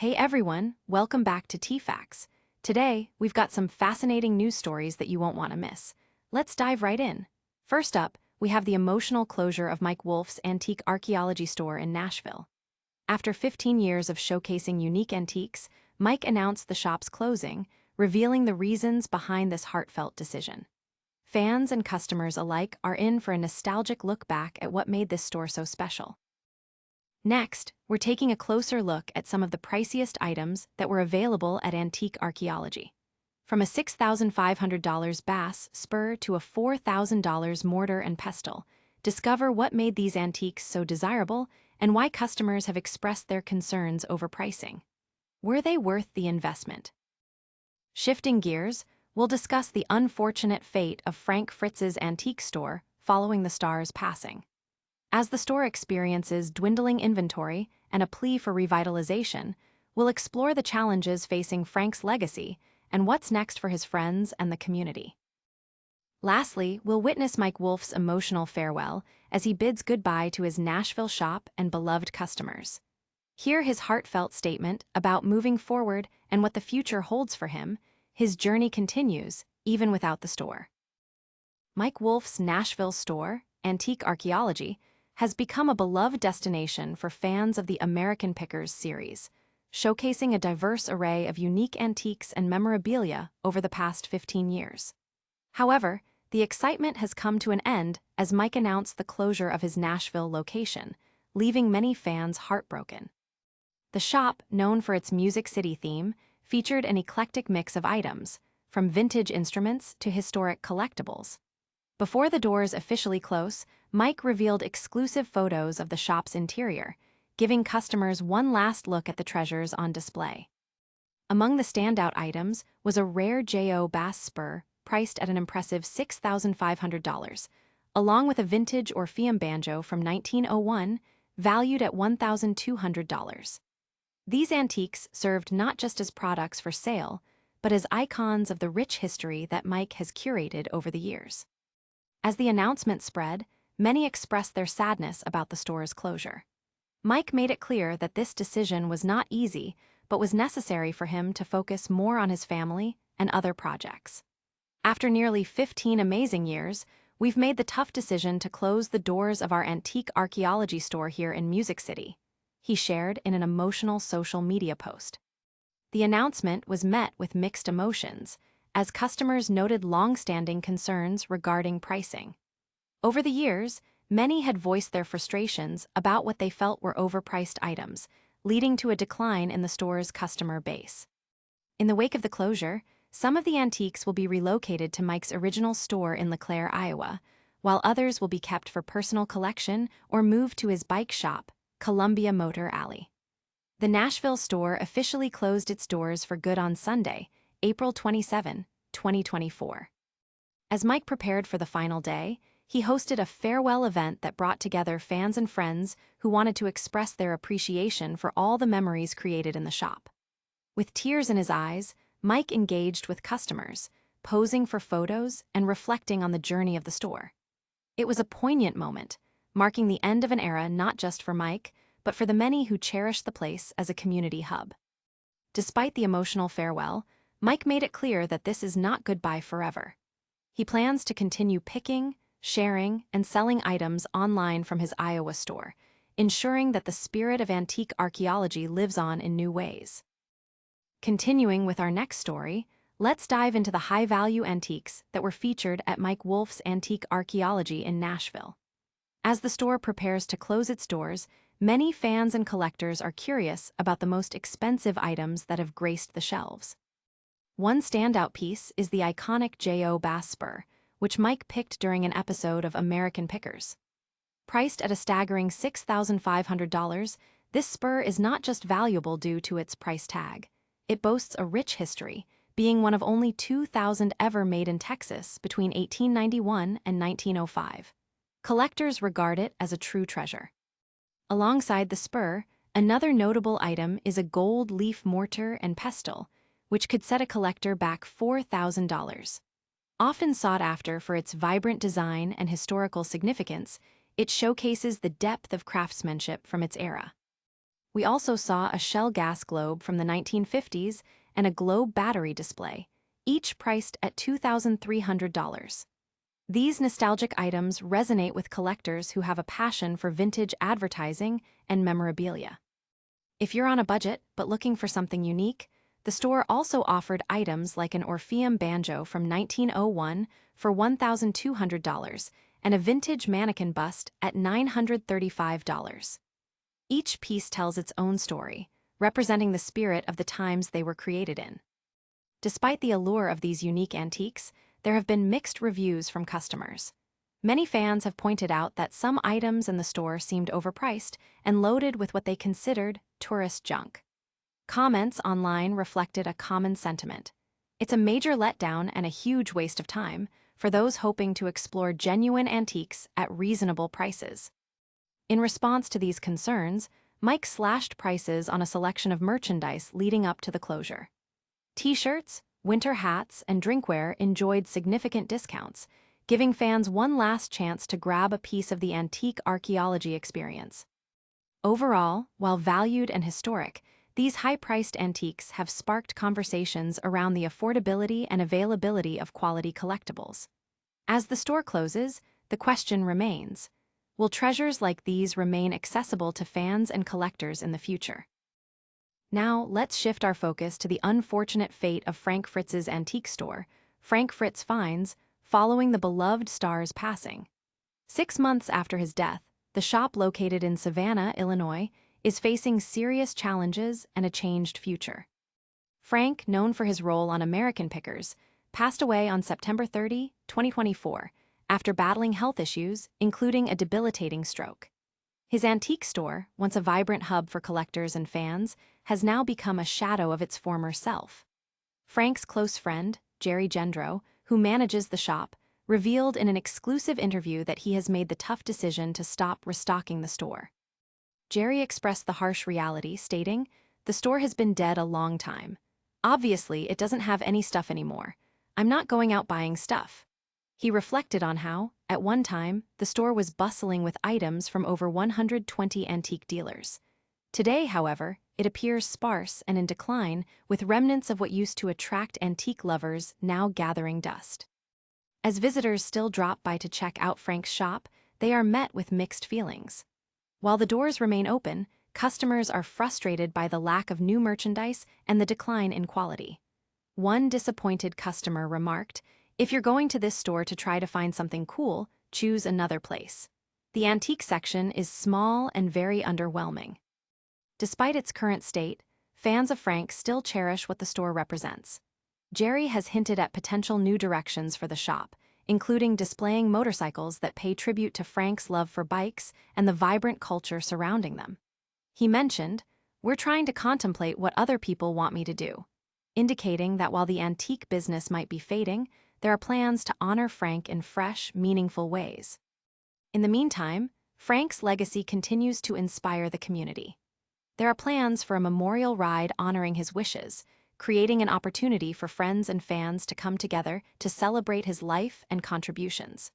Hey everyone, welcome back to T-Facts. Today, we've got some fascinating news stories that you won't want to miss. Let's dive right in. First up, we have the emotional closure of Mike Wolfe's Antique Archaeology store in Nashville. After 15 years of showcasing unique antiques, Mike announced the shop's closing, revealing the reasons behind this heartfelt decision. Fans and customers alike are in for a nostalgic look back at what made this store so special. Next, we're taking a closer look at some of the priciest items that were available at Antique Archaeology. From a $6,500 bass spur to a $4,000 mortar and pestle, discover what made these antiques so desirable and why customers have expressed their concerns over pricing. Were they worth the investment? Shifting gears, we'll discuss the unfortunate fate of Frank Fritz's antique store following the star's passing. As the store experiences dwindling inventory and a plea for revitalization, we'll explore the challenges facing Frank's legacy and what's next for his friends and the community. Lastly, we'll witness Mike Wolfe's emotional farewell as he bids goodbye to his Nashville shop and beloved customers. Hear his heartfelt statement about moving forward and what the future holds for him. His journey continues, even without the store. Mike Wolfe's Nashville store, Antique Archaeology, has become a beloved destination for fans of the American Pickers series, showcasing a diverse array of unique antiques and memorabilia over the past 15 years. However, the excitement has come to an end as Mike announced the closure of his Nashville location, leaving many fans heartbroken. The shop, known for its Music City theme, featured an eclectic mix of items, from vintage instruments to historic collectibles. Before the doors officially close, Mike revealed exclusive photos of the shop's interior, giving customers one last look at the treasures on display. Among the standout items was a rare JO bass spur priced at an impressive $6,500, along with a vintage Orpheum banjo from 1901 valued at $1,200. These antiques served not just as products for sale, but as icons of the rich history that Mike has curated over the years. As the announcement spread, many expressed their sadness about the store's closure. Mike made it clear that this decision was not easy, but was necessary for him to focus more on his family and other projects. After nearly 15 amazing years, we've made the tough decision to close the doors of our Antique Archaeology store here in Music City, he shared in an emotional social media post. The announcement was met with mixed emotions, as customers noted long-standing concerns regarding pricing. Over the years, many had voiced their frustrations about what they felt were overpriced items, leading to a decline in the store's customer base. In the wake of the closure, some of the antiques will be relocated to Mike's original store in LeClaire, Iowa, while others will be kept for personal collection or moved to his bike shop, Columbia Motor Alley. The Nashville store officially closed its doors for good on Sunday, April 27, 2024. As Mike prepared for the final day, he hosted a farewell event that brought together fans and friends who wanted to express their appreciation for all the memories created in the shop. With tears in his eyes, Mike engaged with customers, posing for photos and reflecting on the journey of the store. It was a poignant moment, marking the end of an era not just for Mike, but for the many who cherished the place as a community hub. Despite the emotional farewell, Mike made it clear that this is not goodbye forever. He plans to continue picking, sharing, and selling items online from his Iowa store, ensuring that the spirit of antique archaeology lives on in new ways. Continuing with our next story, let's dive into the high-value antiques that were featured at Mike Wolfe's Antique Archaeology in Nashville. As the store prepares to close its doors, many fans and collectors are curious about the most expensive items that have graced the shelves. One standout piece is the iconic JO bass spur, which Mike picked during an episode of American Pickers. Priced at a staggering $6,500, this spur is not just valuable due to its price tag. It boasts a rich history, being one of only 2,000 ever made in Texas between 1891 and 1905. Collectors regard it as a true treasure. Alongside the spur, another notable item is a gold leaf mortar and pestle, which could set a collector back $4,000. Often sought after for its vibrant design and historical significance, it showcases the depth of craftsmanship from its era. We also saw a Shell gas globe from the 1950s and a globe battery display, each priced at $2,300. These nostalgic items resonate with collectors who have a passion for vintage advertising and memorabilia. If you're on a budget but looking for something unique, the store also offered items like an Orpheum banjo from 1901 for $1,200 and a vintage mannequin bust at $935. Each piece tells its own story, representing the spirit of the times they were created in. Despite the allure of these unique antiques, there have been mixed reviews from customers. Many fans have pointed out that some items in the store seemed overpriced and loaded with what they considered tourist junk. Comments online reflected a common sentiment. It's a major letdown and a huge waste of time for those hoping to explore genuine antiques at reasonable prices. In response to these concerns, Mike slashed prices on a selection of merchandise leading up to the closure. T-shirts, winter hats, and drinkware enjoyed significant discounts, giving fans one last chance to grab a piece of the antique archaeology experience. Overall, while valued and historic, these high-priced antiques have sparked conversations around the affordability and availability of quality collectibles. As the store closes, the question remains: will treasures like these remain accessible to fans and collectors in the future? Now, let's shift our focus to the unfortunate fate of Frank Fritz's antique store, Frank Fritz Finds, following the beloved star's passing. 6 months after his death, the shop located in Savannah, Illinois, is facing serious challenges and a changed future. Frank, known for his role on American Pickers, passed away on September 30, 2024, after battling health issues, including a debilitating stroke. His antique store, once a vibrant hub for collectors and fans, has now become a shadow of its former self. Frank's close friend, Jerry Gendro, who manages the shop, revealed in an exclusive interview that he has made the tough decision to stop restocking the store. Jerry expressed the harsh reality, stating, "The store has been dead a long time. Obviously, it doesn't have any stuff anymore. I'm not going out buying stuff." He reflected on how, at one time, the store was bustling with items from over 120 antique dealers. Today, however, it appears sparse and in decline, with remnants of what used to attract antique lovers now gathering dust. As visitors still drop by to check out Frank's shop, they are met with mixed feelings. While the doors remain open, customers are frustrated by the lack of new merchandise and the decline in quality. One disappointed customer remarked, "If you're going to this store to try to find something cool, choose another place. The antique section is small and very underwhelming." Despite its current state, fans of Frank still cherish what the store represents. Jerry has hinted at potential new directions for the shop, including displaying motorcycles that pay tribute to Frank's love for bikes and the vibrant culture surrounding them. He mentioned, "We're trying to contemplate what other people want me to do," indicating that while the antique business might be fading, there are plans to honor Frank in fresh, meaningful ways. In the meantime, Frank's legacy continues to inspire the community. There are plans for a memorial ride honoring his wishes, creating an opportunity for friends and fans to come together to celebrate his life and contributions.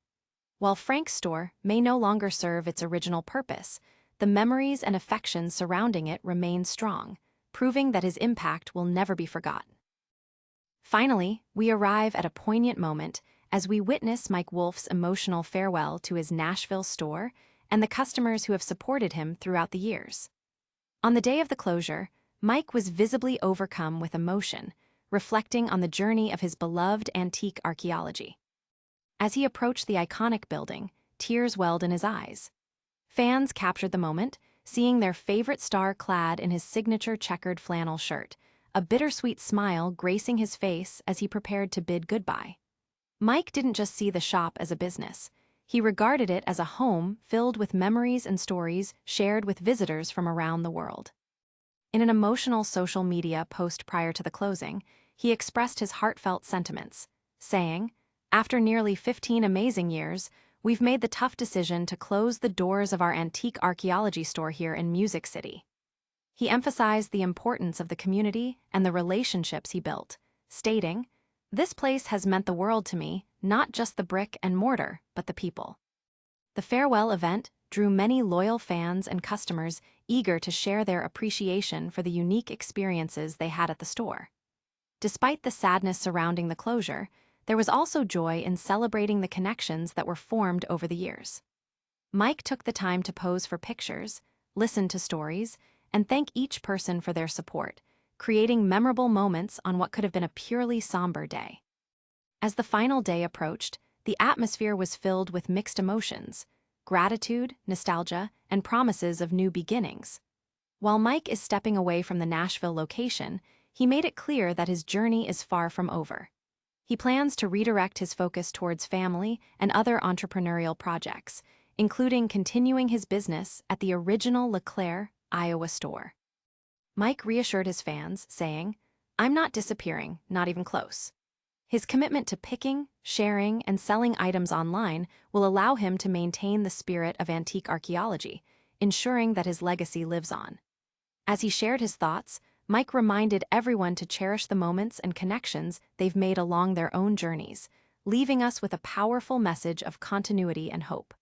While Frank's store may no longer serve its original purpose, the memories and affection surrounding it remain strong, proving that his impact will never be forgotten. Finally, we arrive at a poignant moment as we witness Mike Wolfe's emotional farewell to his Nashville store and the customers who have supported him throughout the years. On the day of the closure, Mike was visibly overcome with emotion, reflecting on the journey of his beloved antique archaeology. As he approached the iconic building, tears welled in his eyes. Fans captured the moment, seeing their favorite star clad in his signature checkered flannel shirt, a bittersweet smile gracing his face as he prepared to bid goodbye. Mike didn't just see the shop as a business. He regarded it as a home filled with memories and stories shared with visitors from around the world. In an emotional social media post prior to the closing, he expressed his heartfelt sentiments, saying, "After nearly 15 amazing years, we've made the tough decision to close the doors of our antique archaeology store here in Music City." He emphasized the importance of the community and the relationships he built, stating, "This place has meant the world to me, not just the brick and mortar, but the people." The farewell event, drew many loyal fans and customers eager to share their appreciation for the unique experiences they had at the store. Despite the sadness surrounding the closure, there was also joy in celebrating the connections that were formed over the years. Mike took the time to pose for pictures, listen to stories, and thank each person for their support, creating memorable moments on what could have been a purely somber day. As the final day approached, the atmosphere was filled with mixed emotions: gratitude, nostalgia, and promises of new beginnings. While Mike is stepping away from the Nashville location, he made it clear that his journey is far from over. He plans to redirect his focus towards family and other entrepreneurial projects, including continuing his business at the original LeClaire, Iowa store. Mike reassured his fans, saying, "I'm not disappearing, not even close." His commitment to picking, sharing, and selling items online will allow him to maintain the spirit of antique archaeology, ensuring that his legacy lives on. As he shared his thoughts, Mike reminded everyone to cherish the moments and connections they've made along their own journeys, leaving us with a powerful message of continuity and hope.